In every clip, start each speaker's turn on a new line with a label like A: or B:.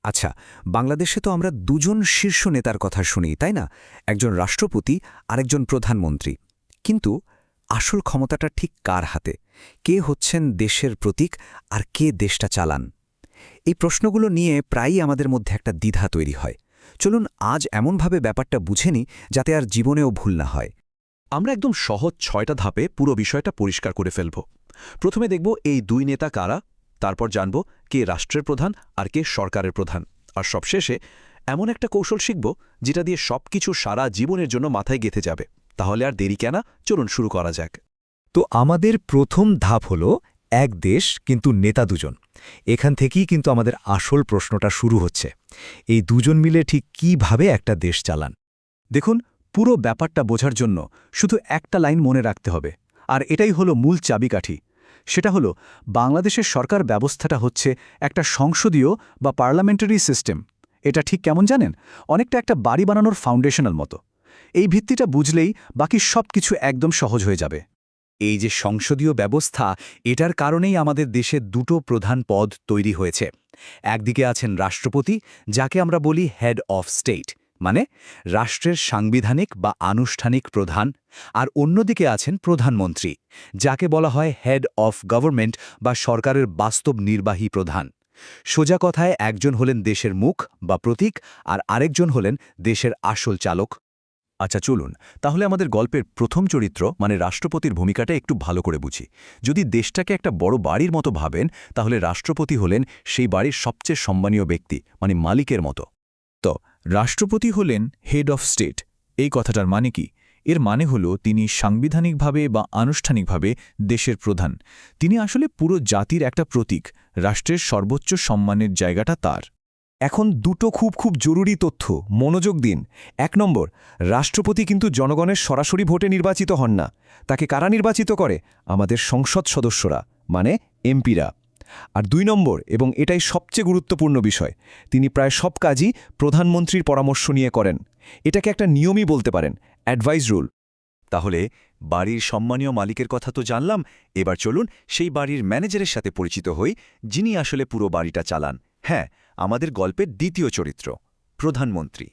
A: আচ্ছা, বাংলাদেশে তো আমরা দুজন শীর্ষ নেতার কথা শুনি, তাই না? একজন রাষ্ট্রপতি আর একজন প্রধানমন্ত্রী। কিন্তু আসল ক্ষমতাটা ঠিক কার হাতে? কে হচ্ছেন দেশের প্রতীক আর কে দেশটা চালান? এই প্রশ্নগুলো নিয়ে প্রায়ই আমাদের মধ্যে একটা দ্বিধা তৈরি হয়। চলুন আজ এমনভাবে ব্যাপারটা বুঝে নিই যাতে আর জীবনেও ভুল না হয়।
B: আমরা একদম সহজ ৬টা ধাপে পুরো বিষয়টা পরিষ্কার করে ফেলব। প্রথমে দেখব এই দুই নেতা কারা, তারপর জানব কে রাষ্ট্রের প্রধান আর কে সরকারের প্রধান, আর সবশেষে এমন একটা কৌশল শিখব যেটা দিয়ে সবকিছু সারা জীবনের জন্য মাথায় গেঁথে যাবে। তাহলে আর দেরি কেনা, চলুন শুরু করা যাক।
C: তো আমাদের প্রথম ধাপ হল এক দেশ কিন্তু নেতা দুজন। এখান থেকেই কিন্তু আমাদের আসল প্রশ্নটা শুরু হচ্ছে। এই দুজন মিলে ঠিক কিভাবে একটা দেশ চালান?
D: দেখুন, পুরো ব্যাপারটা বোঝার জন্য শুধু একটা লাইন মনে রাখতে হবে, আর এটাই হলো মূল চাবিকাঠি। সেটা হলো বাংলাদেশের সরকার ব্যবস্থাটা হচ্ছে একটা সংসদীয় বা পার্লামেন্টারি সিস্টেম। এটা ঠিক কেমন জানেন? অনেকটা একটা বাড়ি বানানোর ফাউন্ডেশনাল মতো। এই ভিত্তিটা বুঝলেই বাকি সব কিছু একদম সহজ হয়ে যাবে।
C: এই যে সংসদীয় ব্যবস্থা, এটার কারণেই আমাদের দেশে দুটো প্রধান পদ তৈরি হয়েছে। একদিকে আছেন রাষ্ট্রপতি, যাকে আমরা বলি হেড অফ স্টেট, মানে রাষ্ট্রের সাংবিধানিক বা আনুষ্ঠানিক প্রধান, আর অন্যদিকে আছেন প্রধানমন্ত্রী, যাকে বলা হয় হেড অফ গভর্নমেন্ট বা সরকারের বাস্তব নির্বাহী প্রধান। সোজা কথায় একজন হলেন দেশের মুখ বা প্রতীক, আর আরেকজন হলেন দেশের আসল চালক।
B: আচ্ছা চলুন, তাহলে আমাদের গল্পের প্রথম চরিত্র মানে রাষ্ট্রপতির ভূমিকাটা একটু ভালো করে বুঝি। যদি দেশটাকে একটা বড় বাড়ির মতো ভাবেন, তাহলে রাষ্ট্রপতি হলেন সেই বাড়ির সবচেয়ে সম্মানীয় ব্যক্তি, মানে মালিকের মতো।
E: তো রাষ্ট্রপতি হলেন হেড অফ স্টেট। এই কথাটার মানে কি? এর মানে হল তিনি সাংবিধানিকভাবে বা আনুষ্ঠানিকভাবে দেশের প্রধান। তিনি আসলে পুরো জাতির একটা প্রতীক। রাষ্ট্রের সর্বোচ্চ সম্মানের জায়গাটা তার।
C: এখন দুটো খুব জরুরি তথ্য, মনোযোগ দিন। ১ নম্বর, রাষ্ট্রপতি কিন্তু জনগণের সরাসরি ভোটে নির্বাচিত হন না। তাকে কারা নির্বাচিত করে? আমাদের সংসদ সদস্যরা, মানে এমপিরা। আর ২ নম্বর, এবং এটাই সবচেয়ে গুরুত্বপূর্ণ বিষয়, তিনি প্রায় সব কাজই প্রধানমন্ত্রীর পরামর্শ নিয়ে করেন। এটাকে একটা নিয়মই বলতে পারেন, অ্যাডভাইস রুল।
B: তাহলে বাড়ির সম্মানীয় মালিকের কথা তো জানলাম, এবার চলুন সেই বাড়ির ম্যানেজারের সাথে পরিচিত হই, যিনি আসলে পুরো বাড়িটা চালান। হ্যাঁ, আমাদের গল্পের দ্বিতীয় চরিত্র, প্রধানমন্ত্রী।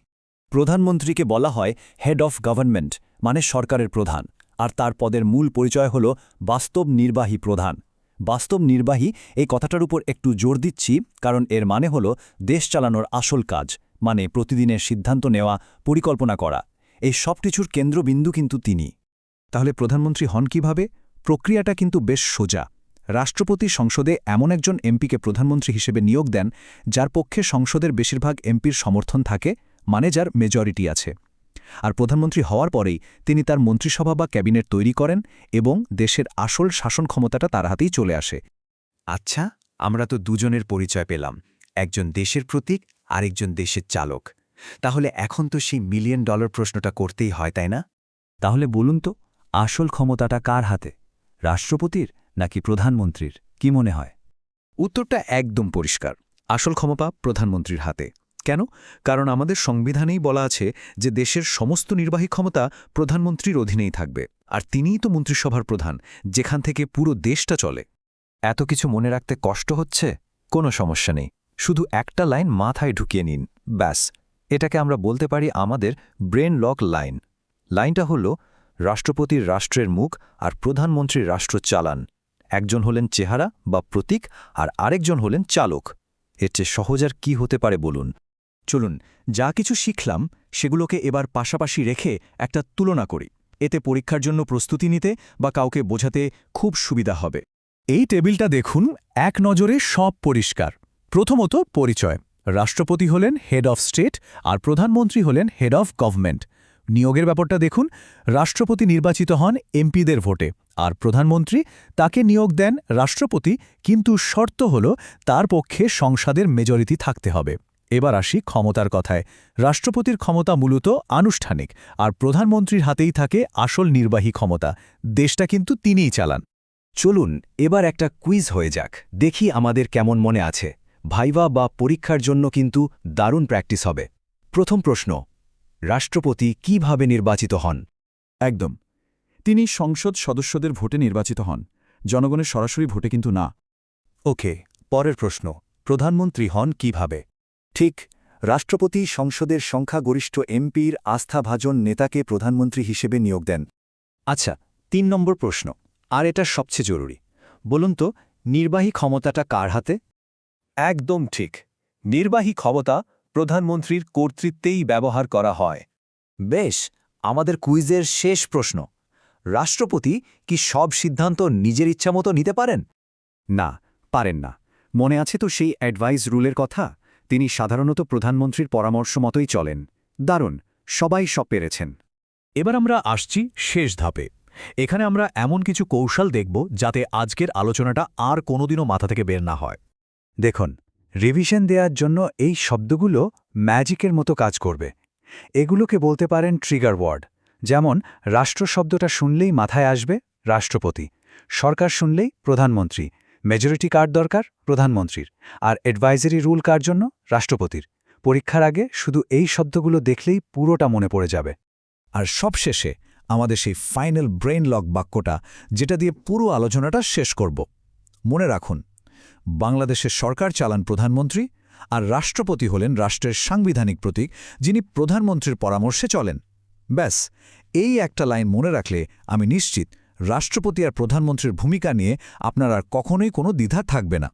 D: প্রধানমন্ত্রীকে বলা হয় হেড অফ গভর্নমেন্ট, মানে সরকারের প্রধান, আর তার পদের মূল পরিচয় হল বাস্তব নির্বাহী প্রধান। বাস্তব নির্বাহী, এই কথাটার উপর একটু জোর দিচ্ছি, কারণ এর মানে হল দেশ চালানোর আসল কাজ, মানে প্রতিদিনের সিদ্ধান্ত নেওয়া, পরিকল্পনা করা। এই সব কিছুর কেন্দ্রবিন্দু কিন্তু তিনি। তাহলে প্রধানমন্ত্রী হন কিভাবে? প্রক্রিয়াটা কিন্তু বেশ সোজা। রাষ্ট্রপতি সংসদে এমন একজন এমপিকে প্রধানমন্ত্রী হিসেবে নিয়োগ দেন, যার পক্ষে সংসদের বেশিরভাগ এমপির সমর্থন থাকে, মানে যার মেজরিটি আছে। আর প্রধানমন্ত্রী হওয়ার পরেই তিনি তার মন্ত্রিসভা বা ক্যাবিনেট তৈরি করেন এবং দেশের আসল শাসন ক্ষমতাটা তার হাতেই চলে আসে।
A: আচ্ছা, আমরা তো দুজনের পরিচয় পেলাম, একজন দেশের প্রতীক আর একজন দেশের চালক। তাহলে এখন তো সেই $1,000,000 প্রশ্নটা করতেই হয়, তাই না?
D: তাহলে বলুন তো, আসল ক্ষমতাটা কার হাতে? রাষ্ট্রপতির নাকি প্রধানমন্ত্রীর? কি মনে হয়?
A: উত্তরটা একদম পরিষ্কার। আসল ক্ষমতা প্রধানমন্ত্রীর হাতে। কেন? কারণ আমাদের সংবিধানেই বলা আছে যে দেশের সমস্ত নির্বাহী ক্ষমতা প্রধানমন্ত্রীর অধীনেই থাকবে, আর তিনিই তো মন্ত্রিসভার প্রধান, যেখান থেকে পুরো দেশটা চলে।
D: এত কিছু মনে রাখতে কষ্ট হচ্ছে? কোনো সমস্যা নেই, শুধু একটা লাইন মাথায় ঢুকিয়ে নিন, ব্যাস। এটাকে আমরা বলতে পারি আমাদের ব্রেন লক লাইন। লাইনটা হল, রাষ্ট্রপতির রাষ্ট্রের মুখ আর প্রধানমন্ত্রীর রাষ্ট্র চালান। একজন হলেন চেহারা বা প্রতীক, আর আরেকজন হলেন চালক। এর চেয়ে সহজ আর কি হতে পারে বলুন? চলুন, যা কিছু শিখলাম সেগুলোকে এবার পাশাপাশি রেখে একটা তুলনা করি। এতে পরীক্ষার জন্য প্রস্তুতি নিতে বা কাউকে বোঝাতে খুব সুবিধা হবে। এই টেবিলটা দেখুন, এক নজরে সব পরিষ্কার। প্রথমত পরিচয়। রাষ্ট্রপতি হলেন হেড অফ স্টেট আর প্রধানমন্ত্রী হলেন হেড অফ গভর্নমেন্ট। নিয়োগের ব্যাপারটা দেখুন, রাষ্ট্রপতি নির্বাচিত হন এমপিদের ভোটে, আর প্রধানমন্ত্রী তাকে নিয়োগ দেন রাষ্ট্রপতি, কিন্তু শর্ত হল তার পক্ষে সংসদের মেজরিটি থাকতে হবে। এবার আসি ক্ষমতার কথায়। রাষ্ট্রপতির ক্ষমতা মূলত আনুষ্ঠানিক, আর প্রধানমন্ত্রীর হাতেই থাকে আসল নির্বাহী ক্ষমতা। দেশটা কিন্তু তিনিই চালান।
C: চলুন এবার একটা কুইজ হয়ে যাক, দেখি আমাদের কেমন মনে আছে। ভাইভা বা পরীক্ষার জন্য কিন্তু দারুণ প্র্যাকটিস হবে। প্রথম প্রশ্ন, রাষ্ট্রপতি কিভাবে নির্বাচিত হন?
D: একদম, তিনি সংসদ সদস্যদের ভোটে নির্বাচিত হন, জনগণের সরাসরি ভোটে কিন্তু না।
C: ওকে, পরের প্রশ্ন, প্রধানমন্ত্রী হন কিভাবে? ঠিক, রাষ্ট্রপতি সংসদের সংখ্যাগরিষ্ঠ এমপির আস্থাভাজন নেতাকে প্রধানমন্ত্রী হিসেবে নিয়োগ দেন। আচ্ছা, ৩ নম্বর প্রশ্ন, আর এটা সবচেয়ে জরুরি। বলুন তো, নির্বাহী ক্ষমতাটা কার হাতে?
E: একদম ঠিক। নির্বাহী ক্ষমতা প্রধানমন্ত্রীর কর্তৃত্বেই ব্যবহার করা হয়।
C: বেশ, আমাদের কুইজের শেষ প্রশ্ন। রাষ্ট্রপতি কি সব সিদ্ধান্ত নিজের ইচ্ছামতো নিতে পারেন?
A: না, পারেন না। মনে আছে তো সেই অ্যাডভাইস রুলের কথা? তিনি সাধারণত প্রধানমন্ত্রীর পরামর্শ মতোই চলেন। দারুণ, সবাই সব পেরেছেন।
E: এবার আমরা আসছি শেষ ধাপে। এখানে আমরা এমন কিছু কৌশল দেখব যাতে আজকের আলোচনাটা আর কোনোদিনও মাথা থেকে বের না হয়।
C: দেখুন, রিভিশন দেওয়ার জন্য এই শব্দগুলো ম্যাজিকের মতো কাজ করবে। এগুলোকে বলতে পারেন ট্রিগার ওয়ার্ড। যেমন রাষ্ট্র শব্দটা শুনলেই মাথায় আসবে রাষ্ট্রপতি, সরকার শুনলেই প্রধানমন্ত্রী, মেজরিটি কার দরকার প্রধানমন্ত্রীর, আর অ্যাডভাইজারি রুল কার জন্য রাষ্ট্রপতির। পরীক্ষার আগে শুধু এই শব্দগুলো দেখলেই পুরোটা মনে পড়ে যাবে।
E: আর সবশেষে আমাদের সেই ফাইনাল ব্রেইন লক বাক্যটা, যেটা দিয়ে পুরো আলোচনাটা শেষ করব। মনে রাখুন, বাংলাদেশের সরকার চালান প্রধানমন্ত্রী, আর রাষ্ট্রপতি হলেন রাষ্ট্রের সাংবিধানিক প্রতীক, যিনি প্রধানমন্ত্রীর পরামর্শে চলেন। ব্যাস, এই একটা লাইন মনে রাখলে আমি নিশ্চিত রাষ্ট্রপতি আর প্রধানমন্ত্রীর ভূমিকা নিয়ে আপনার আর কখনোই কোনো দ্বিধা থাকবে না।